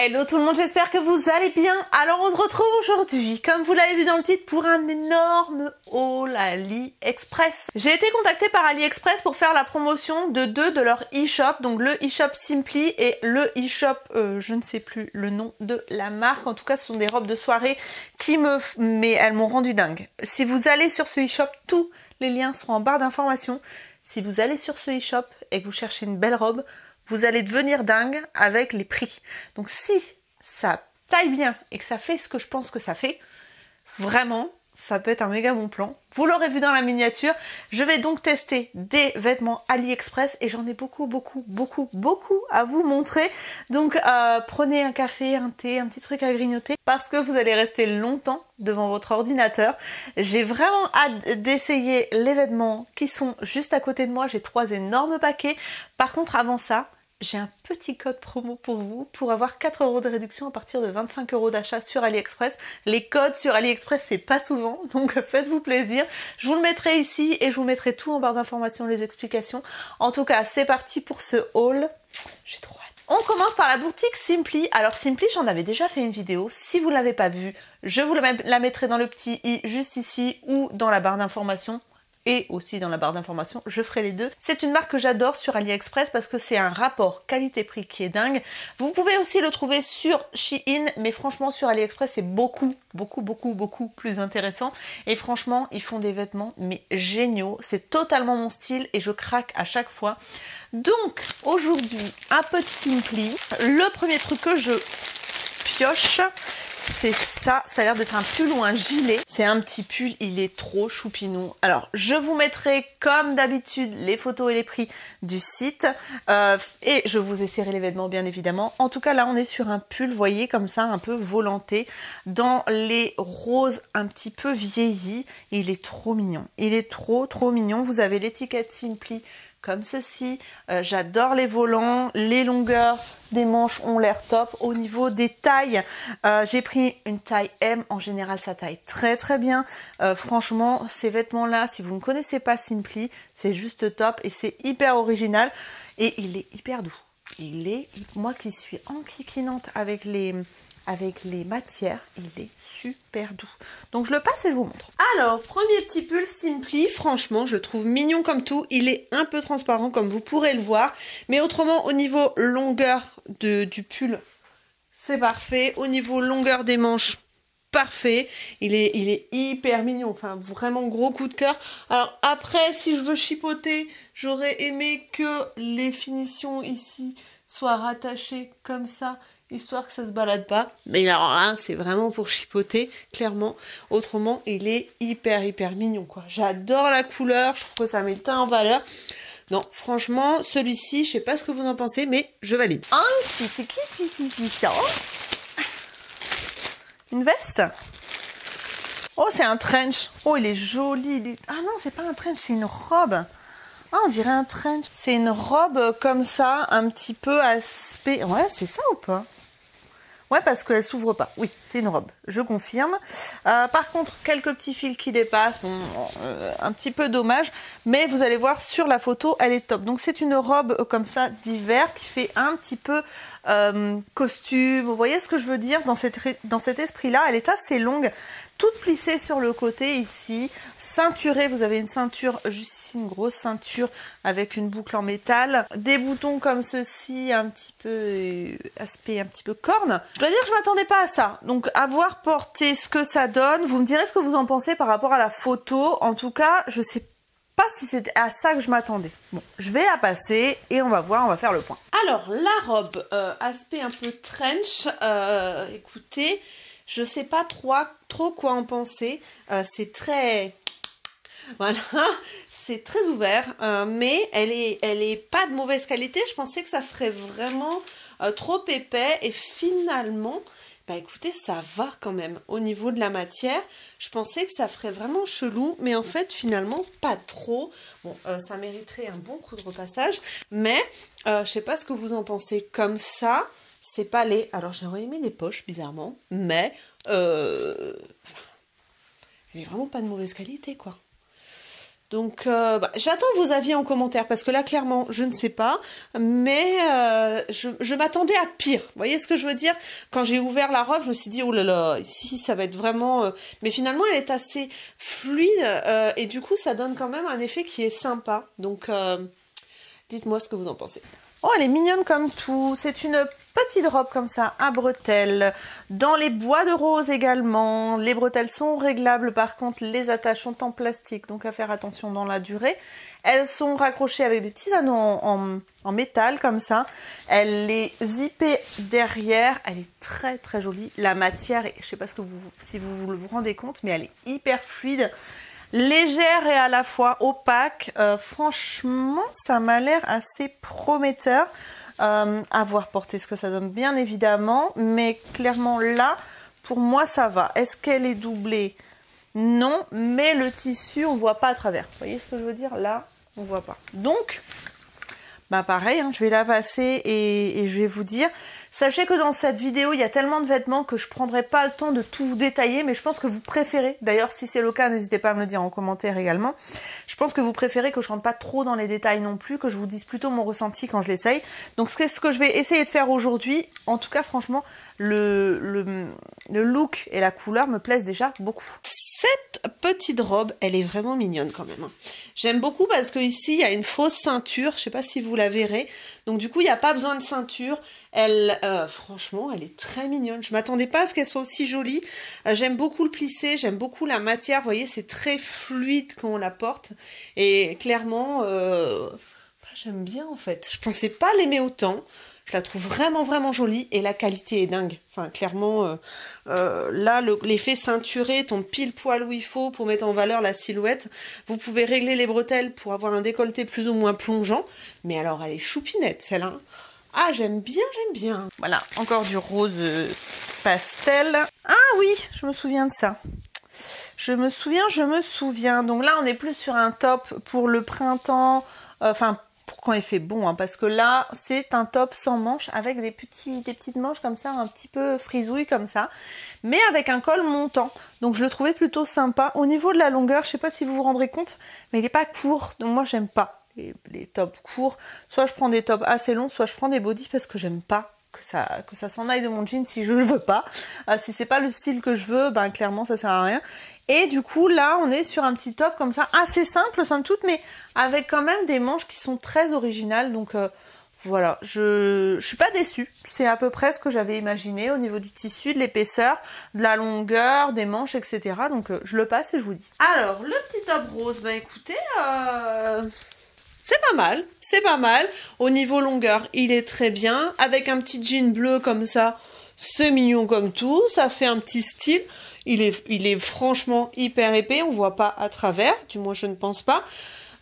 Hello tout le monde, j'espère que vous allez bien. Alors on se retrouve aujourd'hui, comme vous l'avez vu dans le titre, pour un énorme haul AliExpress. J'ai été contactée par AliExpress pour faire la promotion de deux de leur e-shop, donc le e-shop Simply et le e-shop, je ne sais plus le nom de la marque. En tout cas, ce sont des robes de soirée mais elles m'ont rendu dingue. Si vous allez sur ce e-shop, tous les liens seront en barre d'informations. Si vous allez sur ce e-shop et que vous cherchez une belle robe, vous allez devenir dingue avec les prix. Donc si ça taille bien et que ça fait ce que je pense que ça fait, vraiment, ça peut être un méga bon plan. Vous l'aurez vu dans la miniature, je vais donc tester des vêtements AliExpress et j'en ai beaucoup à vous montrer. Donc prenez un café, un thé, un petit truc à grignoter parce que vous allez rester longtemps devant votre ordinateur. J'ai vraiment hâte d'essayer les vêtements qui sont juste à côté de moi. J'ai 3 énormes paquets. Par contre, avant ça, j'ai un petit code promo pour vous pour avoir 4 € de réduction à partir de 25 € d'achat sur AliExpress. Les codes sur AliExpress, c'est pas souvent, donc faites-vous plaisir. Je vous le mettrai ici et je vous mettrai tout en barre d'informations, les explications. En tout cas, c'est parti pour ce haul. J'ai trop hâte. On commence par la boutique Simply. Alors Simply, j'en avais déjà fait une vidéo. Si vous ne l'avez pas vue, je vous la mettrai dans le petit i juste ici ou dans la barre d'informations. Et aussi dans la barre d'informations, je ferai les deux. C'est une marque que j'adore sur AliExpress parce que c'est un rapport qualité-prix qui est dingue. Vous pouvez aussi le trouver sur Shein, mais franchement sur AliExpress c'est beaucoup plus intéressant. Et franchement, ils font des vêtements mais géniaux. C'est totalement mon style et je craque à chaque fois. Donc aujourd'hui, un peu de Simply. Le premier truc que je pioche, c'est ça, ça a l'air d'être un pull ou un gilet. C'est un petit pull, il est trop choupinou. Alors, je vous mettrai comme d'habitude les photos et les prix du site. Et je vous essaierai les vêtements bien évidemment. En tout cas, là, on est sur un pull, vous voyez, comme ça, un peu volanté. Dans les roses un petit peu vieillis. Il est trop mignon. Il est trop mignon. Vous avez l'étiquette Simply comme ceci. J'adore les volants, les longueurs des manches ont l'air top. Au niveau des tailles, j'ai pris une taille M. En général, ça taille très bien. Franchement, ces vêtements-là, si vous ne connaissez pas Simply, c'est juste top et c'est hyper original. Et il est hyper doux. Moi qui suis enquiquinante avec les matières, il est super doux. Donc je le passe et je vous montre. Alors, premier petit pull Simply, franchement, je le trouve mignon comme tout. Il est un peu transparent comme vous pourrez le voir. Mais autrement, au niveau longueur du pull, c'est parfait. Au niveau longueur des manches, parfait. Il est hyper mignon. Enfin, vraiment gros coup de cœur. Alors après, si je veux chipoter, j'aurais aimé que les finitions ici soient rattachées comme ça, histoire que ça se balade pas. Mais alors là, c'est vraiment pour chipoter, clairement. Autrement, il est hyper mignon, quoi. J'adore la couleur, je trouve que ça met le teint en valeur. Non, franchement, celui-ci, je sais pas ce que vous en pensez, mais je valide. Ensuite, c'est ça. Une veste. Oh, c'est un trench. Oh, il est joli. Ah non, c'est pas un trench, c'est une robe. Ah, on dirait un trench. C'est une robe comme ça, un petit peu aspect. Ouais, c'est ça ou pas? Ouais, parce qu'elle s'ouvre pas. Oui, c'est une robe, je confirme. Par contre, quelques petits fils qui dépassent, bon, un petit peu dommage. Mais vous allez voir sur la photo, elle est top. Donc c'est une robe comme ça d'hiver qui fait un petit peu costume. Vous voyez ce que je veux dire dans cet esprit-là. Elle est assez longue, toute plissée sur le côté ici. Ceinturée, vous avez une ceinture juste ici, une grosse ceinture avec une boucle en métal. Des boutons comme ceci, un petit peu aspect un petit peu corne. Je dois dire que je m'attendais pas à ça. Donc à voir porter ce que ça donne. Vous me direz ce que vous en pensez par rapport à la photo. En tout cas, je sais pas si c'était à ça que je m'attendais. Bon, je vais la passer et on va voir, on va faire le point. Alors, la robe, aspect un peu trench. Écoutez, je sais pas trop quoi en penser. C'est très... Voilà, c'est très ouvert, mais elle est pas de mauvaise qualité. Je pensais que ça ferait vraiment trop épais et finalement, bah écoutez, ça va quand même au niveau de la matière. Je pensais que ça ferait vraiment chelou, mais en fait finalement pas trop. Bon, ça mériterait un bon coup de repassage, mais je sais pas ce que vous en pensez comme ça. C'est pas laid. Alors j'aurais aimé des poches bizarrement, mais elle est vraiment pas de mauvaise qualité quoi. Donc j'attends vos avis en commentaire parce que là clairement je ne sais pas, mais je m'attendais à pire. Vous voyez ce que je veux dire? Quand j'ai ouvert la robe, je me suis dit oh là là, ici ça va être vraiment... Mais finalement elle est assez fluide et du coup ça donne quand même un effet qui est sympa. Donc dites-moi ce que vous en pensez. Oh, elle est mignonne comme tout. C'est une petite robe comme ça, à bretelles, dans les bois de rose également. Les bretelles sont réglables, par contre, les attaches sont en plastique, donc à faire attention dans la durée. Elles sont raccrochées avec des petits anneaux en métal, comme ça. Elle est zippée derrière. Elle est très, très jolie. La matière, je ne sais pas si vous vous rendez compte, mais elle est hyper fluide. Légère et à la fois opaque, franchement ça m'a l'air assez prometteur, à voir porter ce que ça donne bien évidemment, mais clairement là pour moi ça va. Est-ce qu'elle est doublée? Non, mais le tissu on voit pas à travers, vous voyez ce que je veux dire? Là on voit pas, donc bah pareil, hein, je vais la passer et je vais vous dire. Sachez que dans cette vidéo, il y a tellement de vêtements que je ne prendrai pas le temps de tout vous détailler, mais je pense que vous préférez, d'ailleurs si c'est le cas, n'hésitez pas à me le dire en commentaire également, je pense que vous préférez que je rentre pas trop dans les détails non plus, que je vous dise plutôt mon ressenti quand je l'essaye. Donc c'est ce que je vais essayer de faire aujourd'hui. En tout cas, franchement, le look et la couleur me plaisent déjà beaucoup. Cette petite robe, elle est vraiment mignonne quand même. J'aime beaucoup parce que ici il y a une fausse ceinture, je sais pas si vous la verrez. Donc du coup il n'y a pas besoin de ceinture. Elle, franchement, elle est très mignonne. Je m'attendais pas à ce qu'elle soit aussi jolie. J'aime beaucoup le plissé, j'aime beaucoup la matière. Vous voyez, c'est très fluide quand on la porte. Et clairement, j'aime bien en fait. Je pensais pas l'aimer autant. Je la trouve vraiment vraiment jolie et la qualité est dingue. Enfin clairement là l'effet ceinturé tombe pile poil où il faut pour mettre en valeur la silhouette. Vous pouvez régler les bretelles pour avoir un décolleté plus ou moins plongeant. Mais alors elle est choupinette celle-là. Ah j'aime bien, j'aime bien. Voilà, encore du rose pastel. Ah oui, je me souviens de ça. Je me souviens. Donc là on est plus sur un top pour le printemps. Enfin pour quand il fait bon, hein, parce que là c'est un top sans manches avec des petites manches comme ça, un petit peu frisouille comme ça, mais avec un col montant. Donc je le trouvais plutôt sympa. Au niveau de la longueur, je sais pas si vous vous rendrez compte, mais il n'est pas court, donc moi j'aime pas les tops courts. Soit je prends des tops assez longs, soit je prends des bodys parce que j'aime pas que ça s'en aille de mon jean si je le veux pas. Si c'est pas le style que je veux, ben clairement ça sert à rien. Et du coup là on est sur un petit top comme ça, assez simple somme toute, mais avec quand même des manches qui sont très originales. Donc voilà, je suis pas déçue. C'est à peu près ce que j'avais imaginé au niveau du tissu, de l'épaisseur, de la longueur, des manches, etc. Donc je le passe et je vous dis. Alors le petit top rose, ben écoutez... c'est pas mal. Au niveau longueur, il est très bien. Avec un petit jean bleu comme ça, c'est mignon comme tout. Ça fait un petit style. Il est franchement hyper épais. On voit pas à travers. Du moins, je ne pense pas.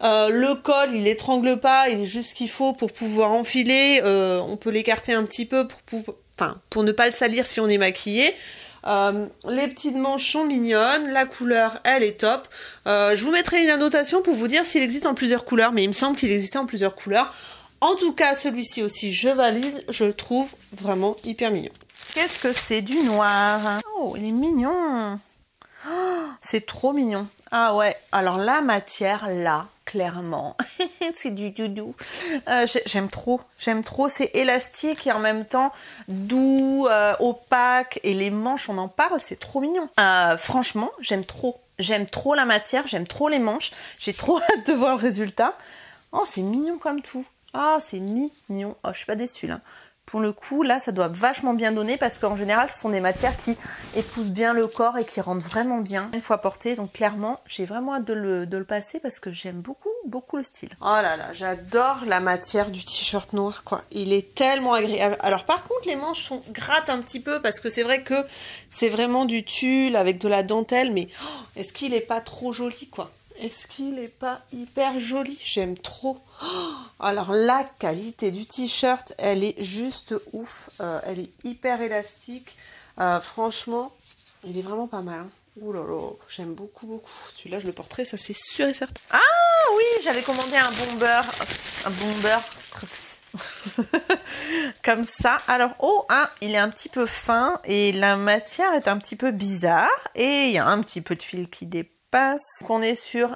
Le col, il étrangle pas. Il est juste ce qu'il faut pour pouvoir enfiler. On peut l'écarter un petit peu pour ne pas le salir si on est maquillé. Les petites manches sont mignonnes, la couleur elle est top. Je vous mettrai une annotation pour vous dire s'il existe en plusieurs couleurs, mais il me semble qu'il existait en plusieurs couleurs. En tout cas celui-ci aussi je valide, je le trouve vraiment hyper mignon. Qu'est-ce que c'est du noir? Oh il est mignon, oh, c'est trop mignon. Ah ouais, alors la matière là, clairement, c'est du doudou. J'aime trop, c'est élastique et en même temps doux, opaque, et les manches, on en parle, c'est trop mignon. Franchement, j'aime trop la matière, j'aime trop les manches, j'ai trop hâte de voir le résultat. Oh, c'est mignon comme tout. Ah, c'est mignon. Oh, je suis pas déçue là. Pour le coup, là, ça doit vachement bien donner parce qu'en général, ce sont des matières qui épousent bien le corps et qui rendent vraiment bien une fois porté. Donc clairement, j'ai vraiment hâte de le passer parce que j'aime beaucoup le style. Oh là là, j'adore la matière du t-shirt noir, quoi. Il est tellement agréable. Alors par contre, les manches grattent un petit peu parce que c'est vrai que c'est vraiment du tulle avec de la dentelle. Mais oh, est-ce qu'il est pas trop joli, quoi? Est-ce qu'il est pas hyper joli? J'aime trop. Oh, alors la qualité du t-shirt, elle est juste ouf. Elle est hyper élastique. Franchement, il est vraiment pas mal. Hein. Ouh là là, j'aime beaucoup. Celui-là, je le porterai, ça c'est sûr et certain. Ah oui, j'avais commandé un bomber. Comme ça. Alors, il est un petit peu fin et la matière est un petit peu bizarre. Et il y a un petit peu de fil qui dépasse. passe. On est sur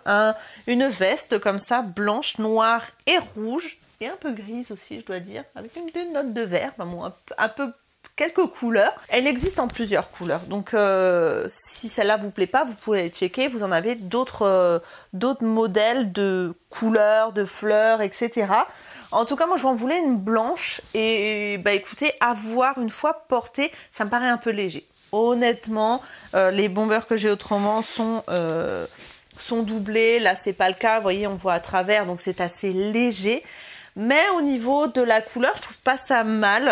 une veste comme ça, blanche, noire et rouge. Et un peu grise aussi, je dois dire, avec une note de vert, enfin bon, un peu quelques couleurs. Elle existe en plusieurs couleurs, donc si celle-là vous plaît pas, vous pouvez aller checker. Vous en avez d'autres modèles de couleurs, de fleurs, etc. En tout cas, moi, je m'en voulais une blanche et bah écoutez, à voir une fois portée, ça me paraît un peu léger. Honnêtement, les bombers que j'ai autrement sont doublés. Là, c'est pas le cas. Vous voyez, on voit à travers, donc c'est assez léger. Mais au niveau de la couleur, je trouve pas ça mal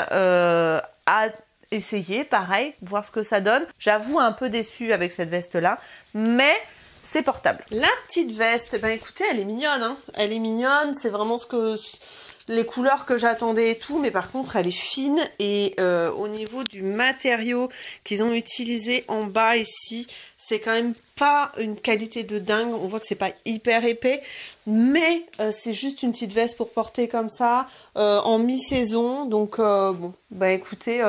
à essayer, pareil, voir ce que ça donne. J'avoue un peu déçue avec cette veste-là, mais c'est portable. La petite veste, ben écoutez, elle est mignonne, hein. Elle est mignonne, c'est vraiment les couleurs que j'attendais et tout, mais par contre elle est fine et au niveau du matériau qu'ils ont utilisé en bas ici, c'est quand même pas une qualité de dingue. On voit que c'est pas hyper épais, mais c'est juste une petite veste pour porter comme ça en mi-saison. Donc bon, bah écoutez,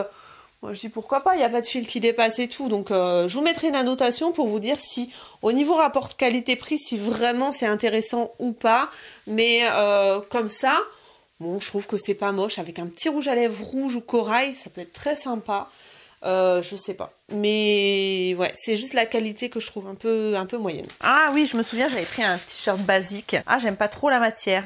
moi je dis pourquoi pas, il n'y a pas de fil qui dépasse et tout. Donc je vous mettrai une annotation pour vous dire si au niveau rapport qualité-prix, si vraiment c'est intéressant ou pas. Mais comme ça, bon, je trouve que c'est pas moche. Avec un petit rouge à lèvres rouge ou corail, ça peut être très sympa. Je sais pas. Mais ouais, c'est juste la qualité que je trouve un peu moyenne. Ah oui, je me souviens, j'avais pris un t-shirt basique. Ah, j'aime pas trop la matière.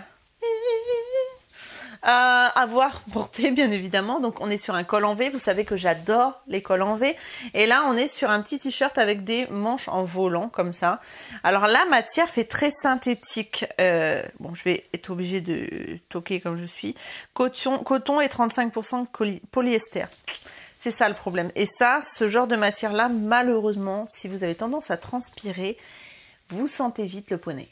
À voir porter bien évidemment. Donc on est sur un col en V, vous savez que j'adore les cols en V, et là on est sur un petit t-shirt avec des manches en volant comme ça. Alors la matière fait très synthétique, bon je vais être obligée de toquer comme je suis. Coton et 35% de polyester. C'est ça le problème. Et ça, ce genre de matière là, malheureusement, si vous avez tendance à transpirer, vous sentez vite le poney,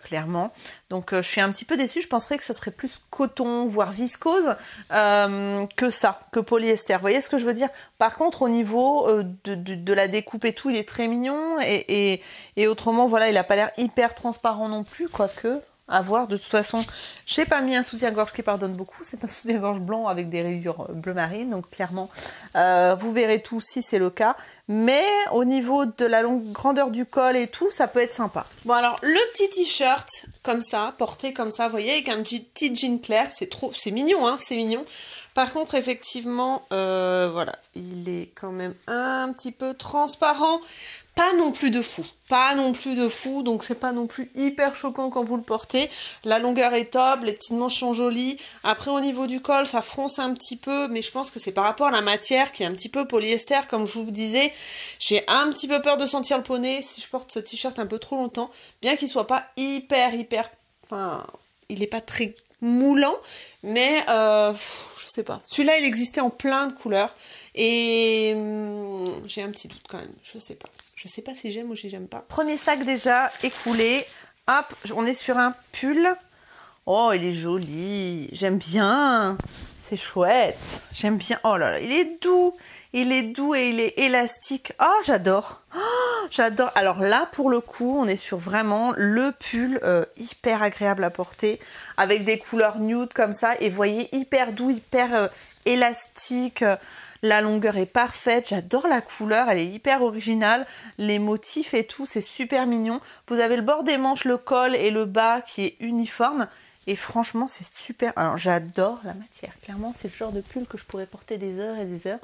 clairement. Donc je suis un petit peu déçue, je penserais que ça serait plus coton, voire viscose, que ça, que polyester. Vous voyez ce que je veux dire? Par contre, au niveau de la découpe et tout, il est très mignon. Et autrement, voilà, il n'a pas l'air hyper transparent non plus, quoique... À voir, de toute façon, j'ai pas mis un soutien-gorge qui pardonne beaucoup, c'est un soutien-gorge blanc avec des rayures bleu marine, donc clairement vous verrez tout si c'est le cas, mais au niveau de la grandeur du col et tout, ça peut être sympa. Bon alors le petit t-shirt comme ça, porté comme ça, vous voyez, avec un petit jean clair, c'est mignon, hein, c'est mignon. Par contre effectivement, voilà, il est quand même un petit peu transparent. Pas non plus de fou, donc c'est pas non plus hyper choquant quand vous le portez. La longueur est top, les petites manches sont jolies. Après au niveau du col, ça fronce un petit peu, mais je pense que c'est par rapport à la matière qui est un petit peu polyester, comme je vous disais. J'ai un petit peu peur de sentir le poney si je porte ce t-shirt un peu trop longtemps, bien qu'il soit pas hyper, enfin, il est pas très moulant, mais je sais pas. Celui-là, il existait en plein de couleurs. Et j'ai un petit doute quand même, je sais pas. Je sais pas si j'aime ou si j'aime pas. Premier sac déjà écoulé. Hop, on est sur un pull. Oh, il est joli. J'aime bien. C'est chouette. J'aime bien. Oh là là, il est doux. Il est doux et il est élastique. Oh, j'adore. Oh, j'adore. Alors là, pour le coup, on est sur vraiment le pull hyper agréable à porter. Avec des couleurs nude comme ça. Et vous voyez, hyper doux, hyper élastique. La longueur est parfaite, j'adore la couleur, elle est hyper originale, les motifs et tout, c'est super mignon. Vous avez le bord des manches, le col et le bas qui est uniforme. Et franchement, c'est super. Alors, j'adore la matière. Clairement, c'est le genre de pull que je pourrais porter des heures et des heures.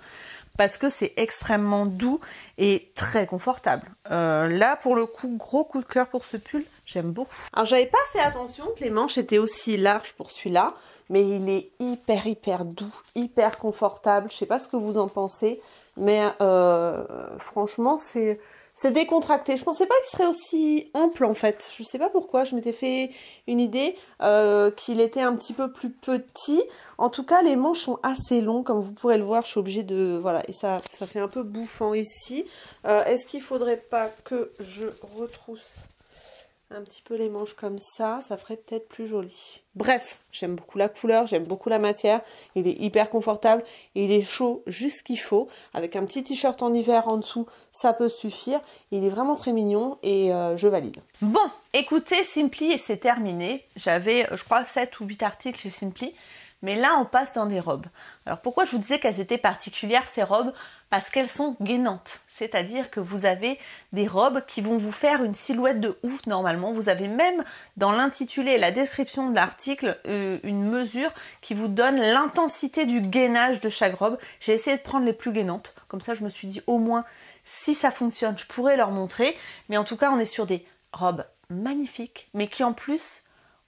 Parce que c'est extrêmement doux et très confortable. Là, pour le coup, gros coup de cœur pour ce pull. J'aime beaucoup. Alors, j'avais pas fait attention que les manches étaient aussi larges pour celui-là. Mais il est hyper doux, hyper confortable. Je sais pas ce que vous en pensez. Mais franchement, c'est décontracté. Je pensais pas qu'il serait aussi ample en fait. Je sais pas pourquoi. Je m'étais fait une idée qu'il était un petit peu plus petit. En tout cas, les manches sont assez longs. Comme vous pourrez le voir, je suis obligée de... Voilà. Et ça fait un peu bouffant ici. Est-ce qu'il faudrait pas que je retrousse un petit peu les manches comme ça? Ça ferait peut-être plus joli. Bref, j'aime beaucoup la couleur, j'aime beaucoup la matière. Il est hyper confortable, il est chaud juste ce qu'il faut. Avec un petit t-shirt en hiver en dessous, ça peut suffire. Il est vraiment très mignon et je valide. Bon, écoutez, Simply, et c'est terminé. J'avais, je crois, 7 ou 8 articles chez Simply. Mais là, on passe dans des robes. Alors pourquoi je vous disais qu'elles étaient particulières ces robes? Parce qu'elles sont gainantes. C'est-à-dire que vous avez des robes qui vont vous faire une silhouette de ouf normalement. Vous avez même dans l'intitulé et la description de l'article une mesure qui vous donne l'intensité du gainage de chaque robe. J'ai essayé de prendre les plus gainantes. Comme ça, je me suis dit au moins si ça fonctionne, je pourrais leur montrer. Mais en tout cas, on est sur des robes magnifiques, mais qui en plus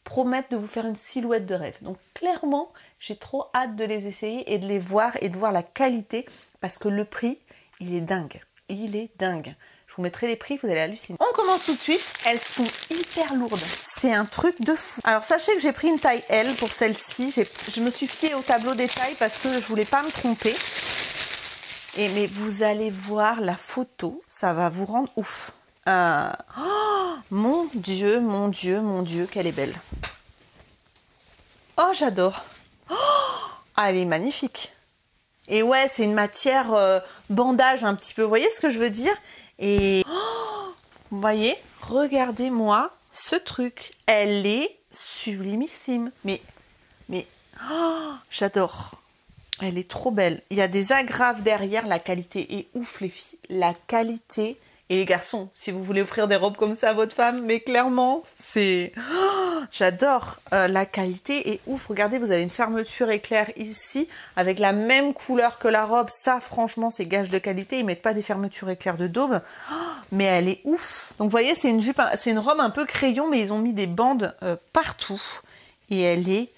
promettent de vous faire une silhouette de rêve. Donc clairement, j'ai trop hâte de les essayer et de les voir et de voir la qualité parce que le prix, il est dingue. Il est dingue. Je vous mettrai les prix, vous allez halluciner. On commence tout de suite. Elles sont hyper lourdes. C'est un truc de fou. Alors sachez que j'ai pris une taille L pour celle-ci. Je me suis fiée au tableau des tailles parce que je voulais pas me tromper. Mais vous allez voir la photo, ça va vous rendre ouf. Oh, mon Dieu, mon Dieu, mon Dieu, qu'elle est belle. Oh, j'adore. Oh, elle est magnifique. Et ouais, c'est une matière bandage un petit peu. Vous voyez ce que je veux dire? Et oh, vous voyez, regardez-moi ce truc. Elle est sublimissime. Mais oh, j'adore. Elle est trop belle. Il y a des agrafes derrière. La qualité est ouf, les filles. La qualité. Et les garçons, si vous voulez offrir des robes comme ça à votre femme, mais clairement, c'est... Oh, j'adore. La qualité est ouf. Regardez, vous avez une fermeture éclair ici, avec la même couleur que la robe. Ça, franchement, c'est gage de qualité. Ils mettent pas des fermetures éclair de daube. Oh, mais elle est ouf. Donc, vous voyez, c'est une jupe, c'est une robe un peu crayon, mais ils ont mis des bandes partout. Et elle est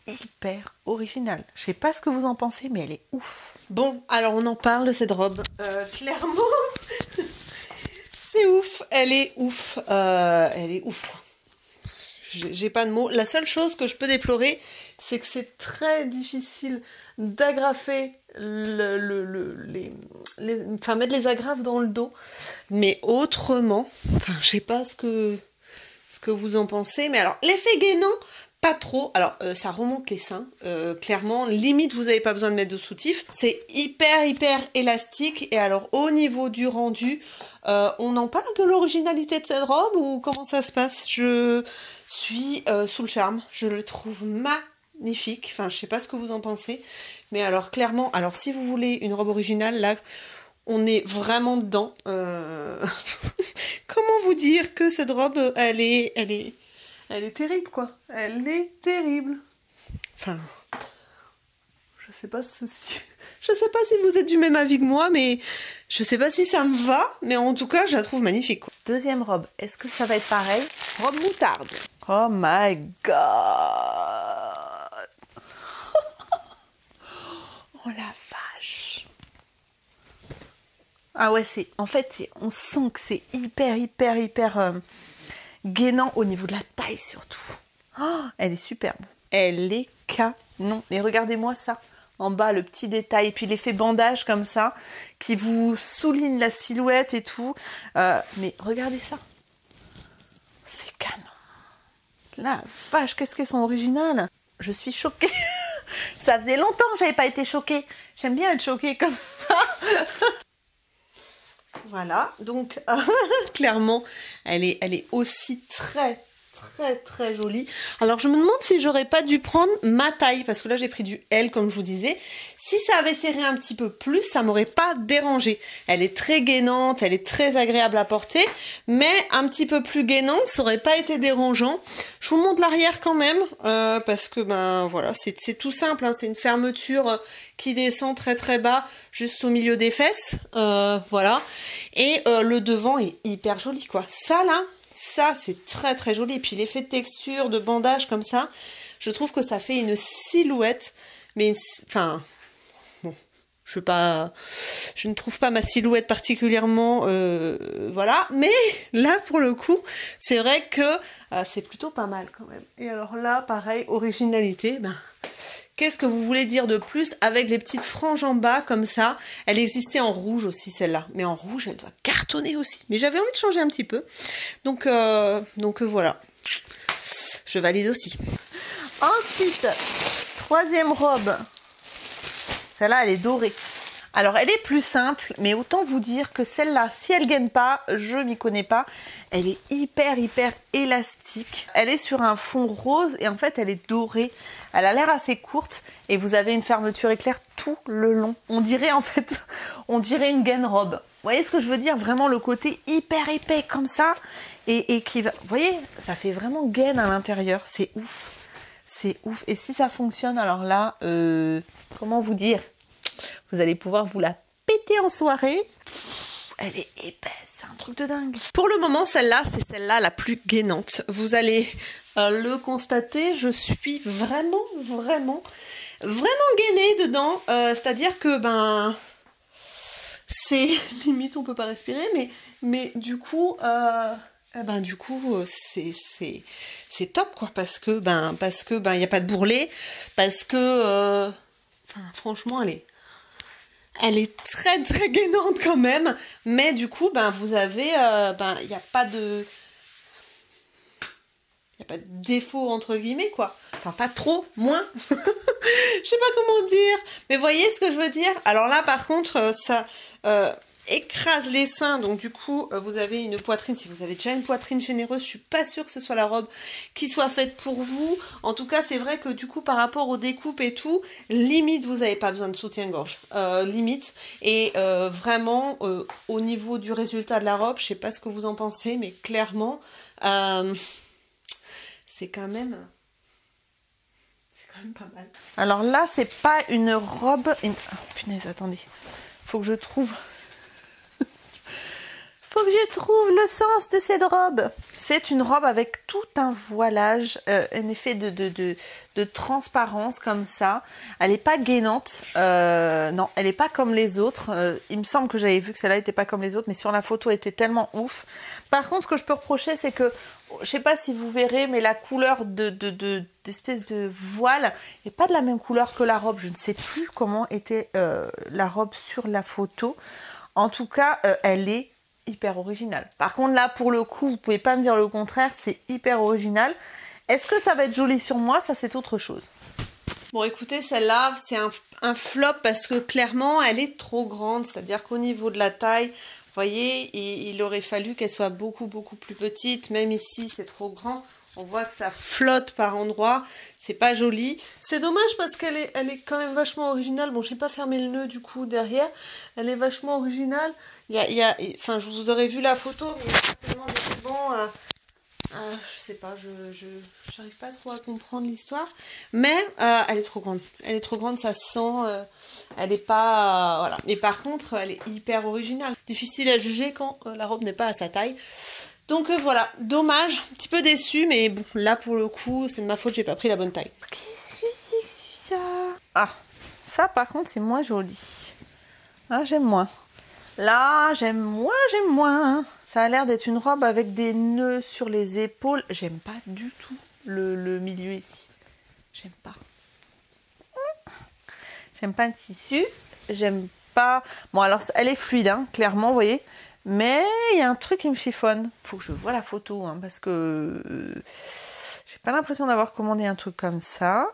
hyper originale. Je sais pas ce que vous en pensez, mais elle est ouf. Bon, alors on en parle de cette robe. Clairement... C'est ouf, elle est ouf, quoi. J'ai pas de mots. La seule chose que je peux déplorer, c'est que c'est très difficile d'agrafer enfin mettre les agrafes dans le dos. Mais autrement, enfin je sais pas ce que vous en pensez, mais alors l'effet gainant, pas trop. Alors ça remonte les seins, clairement, limite vous n'avez pas besoin de mettre de soutif. C'est hyper élastique. Et alors au niveau du rendu, on en parle de l'originalité de cette robe ou comment ça se passe? Je suis sous le charme, je le trouve magnifique. Enfin je sais pas ce que vous en pensez, mais alors clairement, alors si vous voulez une robe originale, là on est vraiment dedans. Comment vous dire que cette robe, elle est terrible, quoi. Elle est terrible. Enfin, je sais pas si vous êtes du même avis que moi, mais je sais pas si ça me va, mais en tout cas, je la trouve magnifique, quoi. Deuxième robe, est-ce que ça va être pareil? Robe moutarde. Oh my god. Oh la vache. Ah ouais, en fait, on sent que c'est hyper gainant au niveau de la taille surtout. Oh, elle est superbe. Elle est canon. Mais regardez-moi ça. En bas, le petit détail. Et puis l'effet bandage comme ça, qui vous souligne la silhouette et tout. Mais regardez ça. C'est canon. La vache, qu'est-ce qu'elles sont originales. Je suis choquée. Ça faisait longtemps que j'avais pas été choquée. J'aime bien être choquée comme ça. Voilà, donc clairement, elle est aussi très jolie. Alors je me demande si j'aurais pas dû prendre ma taille, parce que là j'ai pris du L comme je vous disais. Si ça avait serré un petit peu plus, ça m'aurait pas dérangé. Elle est très gainante, elle est très agréable à porter, mais un petit peu plus gainante, ça aurait pas été dérangeant. Je vous montre l'arrière quand même, parce que ben voilà, c'est tout simple, hein, c'est une fermeture qui descend très bas, juste au milieu des fesses, voilà. Et le devant est hyper joli, quoi. Ça là, ça c'est très joli. Et puis l'effet de texture, de bandage comme ça, je trouve que ça fait une silhouette, mais enfin... Je ne trouve pas ma silhouette particulièrement, voilà. Mais là, pour le coup, c'est vrai que c'est plutôt pas mal quand même. Et alors là, pareil, originalité, ben, qu'est-ce que vous voulez dire de plus avec les petites franges en bas comme ça? Elle existait en rouge aussi, celle-là. Mais en rouge, elle doit cartonner aussi. Mais j'avais envie de changer un petit peu. Donc voilà. Je valide aussi. Ensuite, troisième robe. Celle-là, elle est dorée. Alors elle est plus simple, mais autant vous dire que celle-là, si elle gaine pas, je m'y connais pas. Elle est hyper élastique. Elle est sur un fond rose et en fait elle est dorée. Elle a l'air assez courte et vous avez une fermeture éclair tout le long. On dirait en fait, on dirait une gaine robe. Vous voyez ce que je veux dire? Vraiment le côté hyper épais comme ça et qui va... Vous voyez, ça fait vraiment gaine à l'intérieur. C'est ouf. C'est ouf. Et si ça fonctionne, alors là, comment vous dire? Vous allez pouvoir vous la péter en soirée. Elle est épaisse, c'est un truc de dingue. Pour le moment, celle-là, c'est celle-là la plus gainante. Vous allez le constater, je suis vraiment gainée dedans. C'est-à-dire que, c'est limite, on peut pas respirer, mais du coup... c'est top quoi, parce que y a pas de bourrelet, parce que franchement elle est très gainante quand même, mais du coup vous avez il n'y a pas de défaut entre guillemets quoi, enfin pas trop, moins. Je sais pas comment dire, mais voyez ce que je veux dire. Alors là par contre ça écrase les seins, donc du coup vous avez une poitrine, si vous avez déjà une poitrine généreuse, je suis pas sûre que ce soit la robe qui soit faite pour vous. En tout cas c'est vrai que du coup par rapport aux découpes et tout, limite vous n'avez pas besoin de soutien-gorge, limite, et vraiment au niveau du résultat de la robe, je sais pas ce que vous en pensez, mais clairement c'est quand même pas mal. Alors là c'est pas une robe, oh, punaise, attendez, faut que je trouve le sens de cette robe. C'est une robe avec tout un voilage, un effet de transparence comme ça. Elle n'est pas gainante. Non, elle n'est pas comme les autres. Il me semble que j'avais vu que celle-là n'était pas comme les autres, mais sur la photo, elle était tellement ouf. Par contre, ce que je peux reprocher, c'est que, je sais pas si vous verrez, mais la couleur d'espèce de voile n'est pas de la même couleur que la robe. Je ne sais plus comment était la robe sur la photo. En tout cas, elle est hyper original. Par contre là pour le coup vous pouvez pas me dire le contraire, c'est hyper original. Est-ce que ça va être joli sur moi? Ça c'est autre chose. Bon écoutez, celle-là c'est un flop parce que clairement elle est trop grande, c'est-à-dire qu'au niveau de la taille, vous voyez, il aurait fallu qu'elle soit beaucoup plus petite. Même ici c'est trop grand, on voit que ça flotte par endroits, c'est pas joli. C'est dommage parce qu'elle est quand même vachement originale. Bon, je n'ai pas fermé le nœud du coup derrière, elle est vachement originale. Enfin, je vous aurais vu la photo, mais il y a certainement des rubans. Je sais pas, je n'arrive pas trop à comprendre l'histoire. Mais elle est trop grande. Elle est trop grande, ça se sent. Elle est pas. Voilà. Mais par contre, elle est hyper originale. Difficile à juger quand la robe n'est pas à sa taille. Donc voilà, dommage, un petit peu déçue, mais bon, là pour le coup, c'est de ma faute, j'ai pas pris la bonne taille. Qu'est-ce que c'est que ça? Ah, ça par contre, c'est moins joli. Ah, j'aime moins. Là, j'aime moins. Ça a l'air d'être une robe avec des nœuds sur les épaules. J'aime pas du tout le milieu ici. J'aime pas. J'aime pas le tissu. J'aime pas... Bon, alors, elle est fluide, hein, clairement, vous voyez. Mais il y a un truc qui me chiffonne. Faut que je vois la photo, hein, parce que j'ai pas l'impression d'avoir commandé un truc comme ça.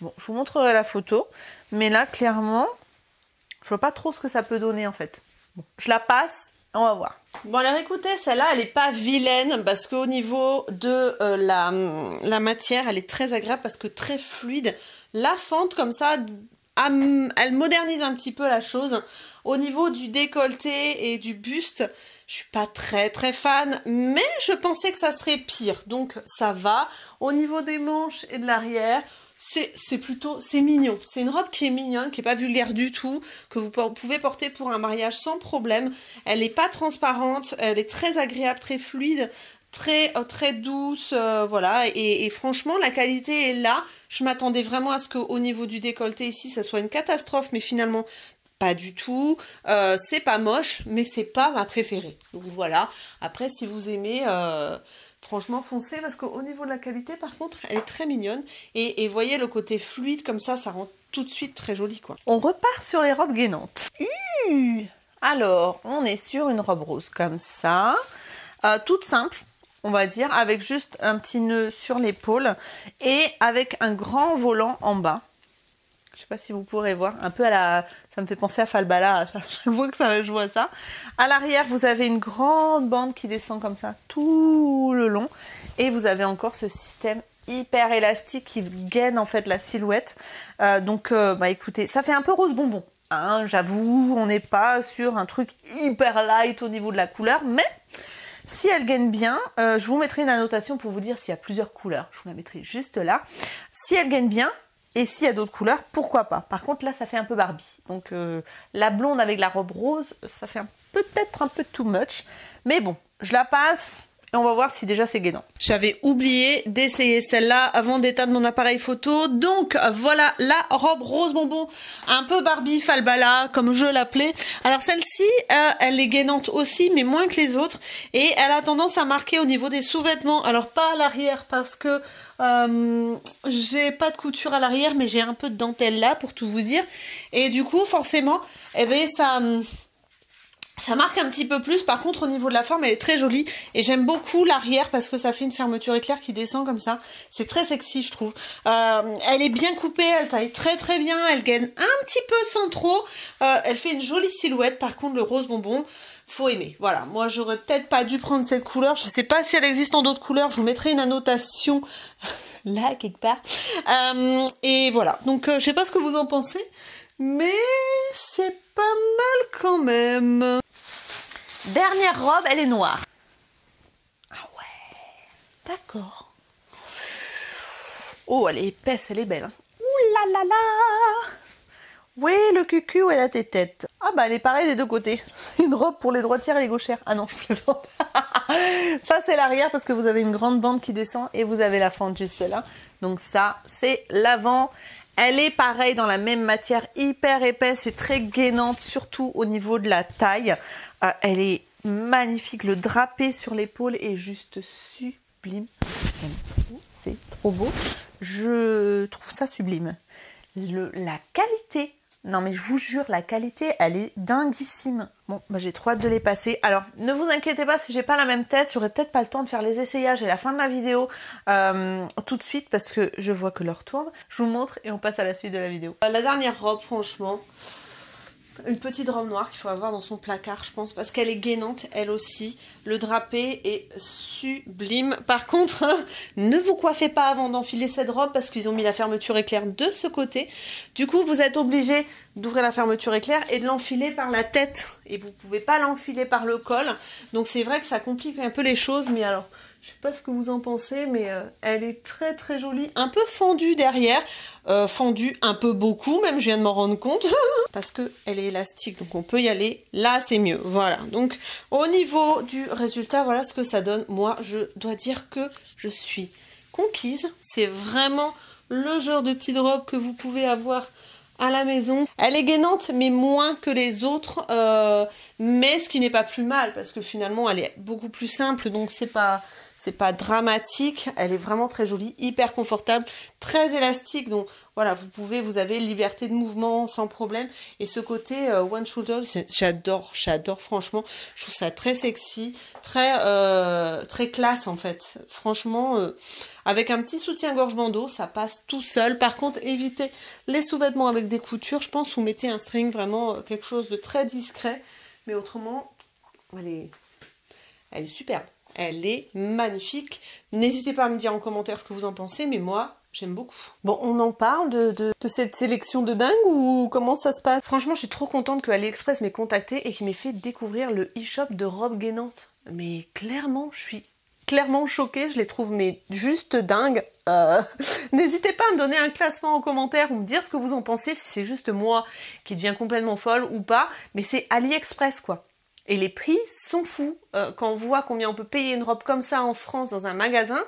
Bon, je vous montrerai la photo. Mais là, clairement... Je vois pas trop ce que ça peut donner en fait. Bon, je la passe, on va voir. Bon alors écoutez, celle-là elle est pas vilaine parce qu'au niveau de la matière, elle est très agréable parce que très fluide. La fente comme ça, elle modernise un petit peu la chose. Au niveau du décolleté et du buste, je suis pas très fan, mais je pensais que ça serait pire. Donc ça va. Au niveau des manches et de l'arrière, c'est mignon. C'est une robe qui est mignonne, qui n'est pas vulgaire du tout, que vous pouvez porter pour un mariage sans problème. Elle n'est pas transparente, elle est très agréable, très fluide, très douce, voilà. Et franchement, la qualité est là. Je m'attendais vraiment à ce qu'au niveau du décolleté ici, ça soit une catastrophe, mais finalement... pas du tout, c'est pas moche, mais c'est pas ma préférée. Donc voilà, après si vous aimez, franchement foncez, parce qu'au niveau de la qualité par contre, elle est très mignonne. Et voyez le côté fluide comme ça rend tout de suite très joli quoi. On repart sur les robes gainantes. Alors, on est sur une robe rose comme ça, toute simple. On va dire, avec juste un petit nœud sur l'épaule et avec un grand volant en bas. Je sais pas si vous pourrez voir, un peu à la... Ça me fait penser à Falbala, à chaque fois que je vois ça. À l'arrière, vous avez une grande bande qui descend comme ça tout le long. Et vous avez encore ce système hyper élastique qui gaine en fait la silhouette. Bah écoutez, ça fait un peu rose bonbon. Hein, j'avoue, on n'est pas sur un truc hyper light au niveau de la couleur, mais... Si elle gaine bien, je vous mettrai une annotation pour vous dire s'il y a plusieurs couleurs. Je vous la mettrai juste là. Si elle gagne bien, et s'il y a d'autres couleurs, pourquoi pas. Par contre, là, ça fait un peu Barbie. Donc, la blonde avec la robe rose, ça fait peut-être un peu too much. Mais bon, je la passe. Et on va voir si déjà c'est gagnant. J'avais oublié d'essayer celle-là avant d'éteindre mon appareil photo. Donc voilà la robe rose bonbon, un peu Barbie Falbala comme je l'appelais. Alors celle-ci, elle est gainante aussi, mais moins que les autres. Et elle a tendance à marquer au niveau des sous-vêtements. Alors pas à l'arrière parce que j'ai pas de couture à l'arrière, mais j'ai un peu de dentelle là pour tout vous dire. Et du coup forcément, eh ben ça marque un petit peu plus. Par contre, au niveau de la forme, elle est très jolie. Et j'aime beaucoup l'arrière parce que ça fait une fermeture éclair qui descend comme ça. C'est très sexy, je trouve. Elle est bien coupée, elle taille très très bien. Elle gaine un petit peu sans trop. Elle fait une jolie silhouette. Par contre, le rose bonbon, faut aimer. Voilà, moi, j'aurais peut-être pas dû prendre cette couleur. Je sais pas si elle existe en d'autres couleurs. Je vous mettrai une annotation là, quelque part. Et voilà. Donc, je sais pas ce que vous en pensez. Mais c'est pas mal quand même. Dernière robe, elle est noire. Ah ouais, d'accord. Oh, elle est épaisse, elle est belle. Hein. Ouh là là là. Oui, le cucu, où est la tétette? Ah bah elle est pareille des deux côtés. Une robe pour les droitières et les gauchères. Ah non, je plaisante. Ça c'est l'arrière parce que vous avez une grande bande qui descend et vous avez la fente juste là. Donc ça, c'est l'avant. Elle est pareille dans la même matière, hyper épaisse et très gainante, surtout au niveau de la taille. Elle est magnifique, le drapé sur l'épaule est juste sublime. C'est trop beau. Je trouve ça sublime. La qualité, non mais je vous jure, la qualité, elle est dinguissime. Bon, bah j'ai trop hâte de les passer. Alors, ne vous inquiétez pas si j'ai pas la même tête, j'aurai peut-être pas le temps de faire les essayages et la fin de la vidéo tout de suite parce que je vois que l'heure tourne. Je vous montre et on passe à la suite de la vidéo. La dernière robe, franchement, une petite robe noire qu'il faut avoir dans son placard, je pense, parce qu'elle est gainante, elle aussi. Le drapé est sublime. Par contre, ne vous coiffez pas avant d'enfiler cette robe parce qu'ils ont mis la fermeture éclair de ce côté. Du coup, vous êtes obligé d'ouvrir la fermeture éclair et de l'enfiler par la tête. Et vous pouvez pas l'enfiler par le col. Donc c'est vrai que ça complique un peu les choses, mais alors... Je sais pas ce que vous en pensez, mais elle est très très jolie. Un peu fendue derrière. Fendue un peu beaucoup, même je viens de m'en rendre compte. Parce qu'elle est élastique, donc on peut y aller. Là, c'est mieux. Voilà. Donc, au niveau du résultat, voilà ce que ça donne. Moi, je dois dire que je suis conquise. C'est vraiment le genre de petite robe que vous pouvez avoir à la maison. Elle est gainante, mais moins que les autres. Mais ce qui n'est pas plus mal, parce que finalement, elle est beaucoup plus simple. Donc, c'est pas dramatique, elle est vraiment très jolie, hyper confortable, très élastique, donc voilà, vous avez liberté de mouvement sans problème, et ce côté one shoulder, j'adore franchement, je trouve ça très sexy, très classe en fait, franchement, avec un petit soutien-gorge bandeau, ça passe tout seul. Par contre, évitez les sous-vêtements avec des coutures, je pense, vous mettez un string, vraiment quelque chose de très discret, mais autrement, elle est superbe. Elle est magnifique. N'hésitez pas à me dire en commentaire ce que vous en pensez, mais moi, j'aime beaucoup. Bon, on en parle de cette sélection de dingue ou comment ça se passe? Franchement, je suis trop contente que AliExpress m'ait contactée et qu'il m'ait fait découvrir le e-shop de robes gainantes. Mais clairement, je suis clairement choquée. Je les trouve mais juste dingues. N'hésitez pas à me donner un classement en commentaire ou me dire ce que vous en pensez, si c'est juste moi qui deviens complètement folle ou pas. Mais c'est AliExpress, quoi. Et les prix sont fous. Quand on voit combien on peut payer une robe comme ça en France dans un magasin,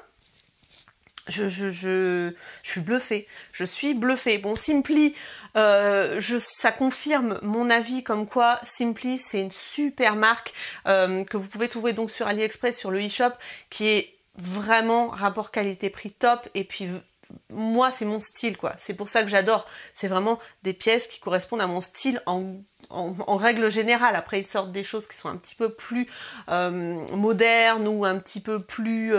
je suis bluffée. Je suis bluffée. Bon, Simply, ça confirme mon avis comme quoi Simply, c'est une super marque que vous pouvez trouver donc sur AliExpress, sur le e-shop, qui est vraiment rapport qualité-prix top. Et puis... moi, c'est mon style, quoi. C'est pour ça que j'adore. C'est vraiment des pièces qui correspondent à mon style en règle générale. Après, ils sortent des choses qui sont un petit peu plus modernes ou un petit peu plus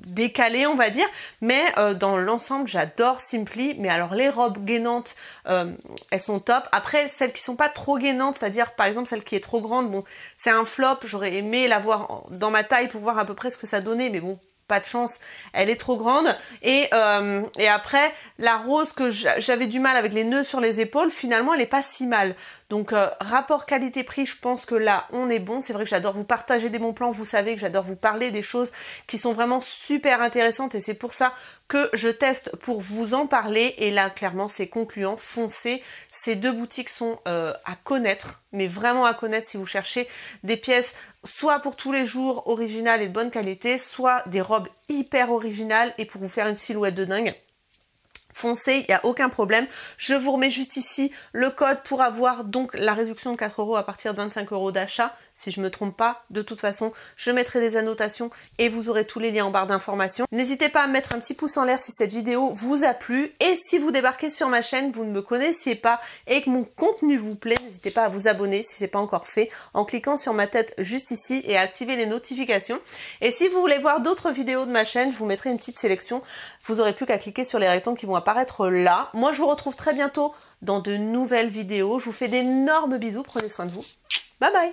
décalées, on va dire. Mais dans l'ensemble, j'adore Simply. Mais alors, les robes gainantes, elles sont top. Après, celles qui sont pas trop gainantes, c'est-à-dire, par exemple, celle qui est trop grande, bon, c'est un flop. J'aurais aimé l'avoir dans ma taille pour voir à peu près ce que ça donnait, mais bon, pas de chance, elle est trop grande. Et après, la rose que j'avais du mal avec les nœuds sur les épaules, finalement, elle est pas si mal. Donc, rapport qualité-prix, je pense que là, on est bon. C'est vrai que j'adore vous partager des bons plans. Vous savez que j'adore vous parler des choses qui sont vraiment super intéressantes. Et c'est pour ça que je teste pour vous en parler. Et là, clairement, c'est concluant. Foncez. Ces deux boutiques sont à connaître, mais vraiment à connaître si vous cherchez des pièces soit pour tous les jours originales et de bonne qualité, soit des robes hyper originales et pour vous faire une silhouette de dingue. Foncez, il n'y a aucun problème. Je vous remets juste ici le code pour avoir donc la réduction de 4 € à partir de 25 € d'achat. Si je ne me trompe pas, de toute façon, je mettrai des annotations et vous aurez tous les liens en barre d'informations. N'hésitez pas à mettre un petit pouce en l'air si cette vidéo vous a plu. Et si vous débarquez sur ma chaîne, vous ne me connaissiez pas et que mon contenu vous plaît, n'hésitez pas à vous abonner si ce n'est pas encore fait en cliquant sur ma tête juste ici et à activer les notifications. Et si vous voulez voir d'autres vidéos de ma chaîne, je vous mettrai une petite sélection. Vous n'aurez plus qu'à cliquer sur les rectangles qui vont apparaître là. Moi, je vous retrouve très bientôt dans de nouvelles vidéos. Je vous fais d'énormes bisous. Prenez soin de vous. Bye bye!